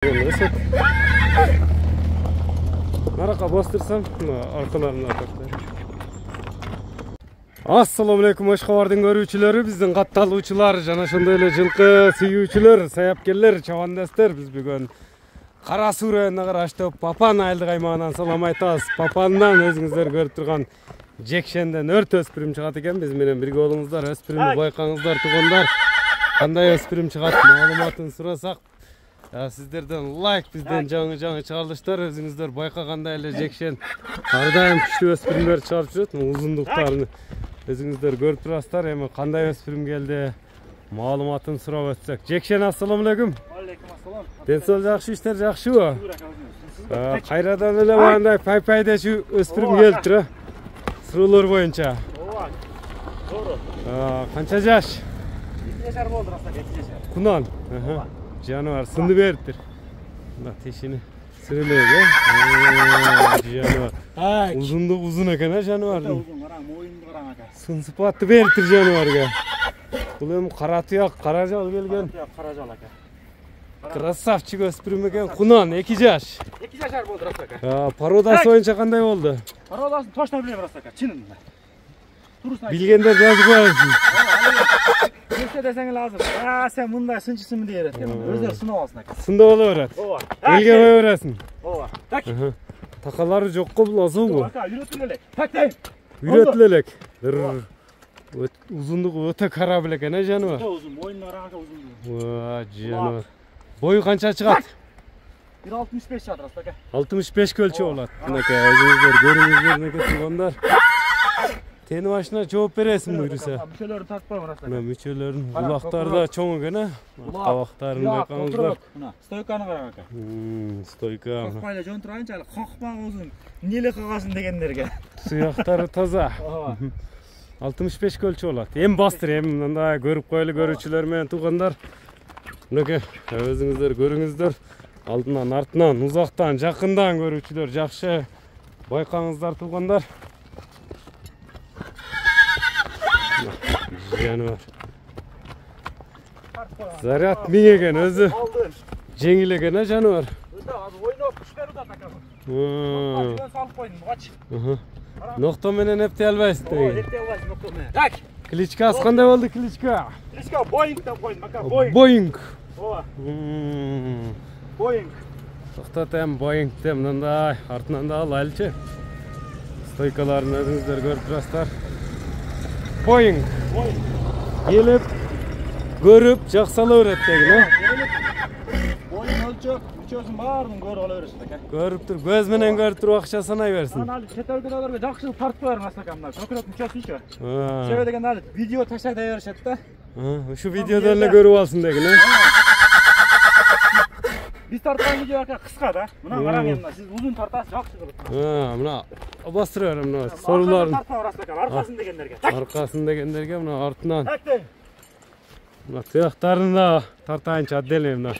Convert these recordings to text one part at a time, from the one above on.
Esat. Naraka bastırsam arkalarına ataklar. Assalamu alaikum Oşqabardın görүүчүлөрү, биздин катталуучулар, жана ошондой эле жылкы сүйүүчүлөр, саапкерлер, чабандастар, биз бүгүн Кара Суу районуна караштуу Папан айылдык аймагынан салам айтабыз. Папандан өзүңүздөр көрүп турган жекшенден өрт өспүрүм чыгат экен. Биз менен бирге болуңуздар, өспүрүмдү байкаңыздар тугандар. Кандай өспүрүм чыгат, маалыматын сурасак, сиздерден лайк, бизден жаңы чыгарылыштар, өзүңүздөр байкагандай эле жекшен ар дайым күчтүү өспүрүмдөр чыгарып жүрөт. Узундуктарын өзүңүздөр көрүп турасыздар. Эми кандай өспүрүм келди, маалыматын сурап өтсөк. Жекшен, ассаламу алейкум. Алейкум ассалам. Денсол жакшы, иштер жакшыбы? Кайрадан эле мындай пай дечүү өспүрүм келиптир, суроолор боюнча. Ооба. Туура. Канча жаш? 2 жашар болду, раса 2 жашар. Кунан. Жануар сынды бериптир. Мына тешини сүрөлөйт, жануар. Узундук узун экен, жануардын. Узун, караң, моюнду караң ака. Сын сыпатты бериптир жануарга. Бул эми кара туяк, кара жал келген. Кара жал ака. Красавчик өспүрүм экен. Кунан 2 жаш. 2 жашар болду, раса ака. Породасы боюнча кандай болду? Пародасын точно билем, раса ака, чынында. Турусун Билгендер жазып коесуң. Нерсе десең эле азыр. Сен мындай сынчысыңбы дейт экен. Өздөр сынап алсын ака. Сында боло берет. Ооба. Элге кое бересиң. Ооба. Так. Такалары жокко бул азуулбу? Ака, үйрөтүлө элек. Так, так. Үйрөтүлө элек. Узундугу өтө кара беле экен, жануар. Узун, моюнду караң ака, узун. Жануар. Бою канча чыгат? 1.65 чыгат, раса ака. 65 көлчө болот. Мынакей өзүңүздөр көрүңүздөр, мынакей туугандар. Тени башына жооп бересиң буйруса. Мүчөлөрүн тартпайм, раса ака. Мына мүчөлөрүн, булактары да чоң экен, кабактарын байкаңыздар. Мына стойканы караң ака. Стойка. Какпай эле жон турайынчы, али какпак узун. Эмне калгасын дегендерге. Сыяктары таза. 65 көлчө болот. Эми бастыр, эми мындай көрүп коелу көрүүчүлөр менен туугандар. Мынакей өзүңүздөр көрүңүздөр. Алдынан, артынан, узактан, жакындан көрүүчүлөр жакшы байкаңыздар туугандар. Жануар. Заряд миң экен, өзү жеңил экен, жануар. Ойноп күч берип атат ака. Салып койдум, бугач. Нокто менен эптей албайсың Ооба, эптей албайсың нокто менен. Так. Кличкасы кандай болду, кличка? Кличка Боинг деп койдум ака, Боинг. Боинг. Ооба. Боинг. Токтотем, Боинг деп мындай артынан да алайлычы. Стойкаларын өзүңүздөр көрүп турасыздар. Боинг. Келип, көрүп, жаксала берет деген, Боинг өлчөп, мүчөсүн баарын көрүп ала бересиз ака. Көрүп тур, көз менен көрүп туруп акча санай берсин. Аны чет өлкөлөргө жакшы тартып коерсуң ака, мына көкүрөк мүчөсүнчү. Себеби деген али видео таштай беришет да. Ушу видеодон эле көрүп алсын деген, Биз тарткан видео ака кыска да. Мына караң эми, сиз узун тартасыз, жакшы кылып. Мына бастыра берем мына сорууларын. Аркасын дегендерге. Аркасын дегендерге мына артынан. Мына тыяктарын да тартайынчы отдельный мына.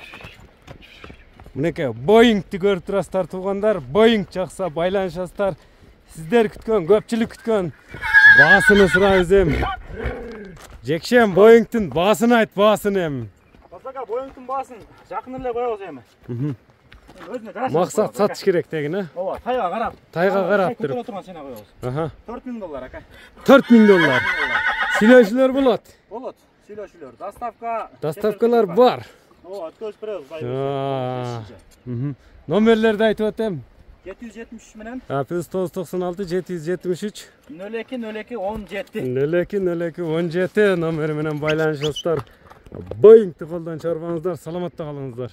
Мынакей Боингти көрүп турасыздар туугандар. Боинг жакса байланышасыздар. Сиздер күткөн, көпчүлүк күткөн баасын сурайбыз эми. Жекшен, Боингтин баасын айт, баасын эми. Басака Боингтин баасын жакын эле коебуз эми. Максат сатыш керек деген, Ооба, тайга карап. Тайга карап туруп. Көтөрө турган сена коебуз. $4000 ака. $4000. Сүйлөшүүлөр болот. Болот, сүйлөшүүлөр. Доставкалар бар. Ооба, өткөзүп беребиз. Номерлерди айтып өтөм. 773 менен. Плюс 996 773 02 02 17. 02 02 17 номери менен байланышасыздар. Боингти колдон чыгарбаңыздар, саламатта калыңыздар.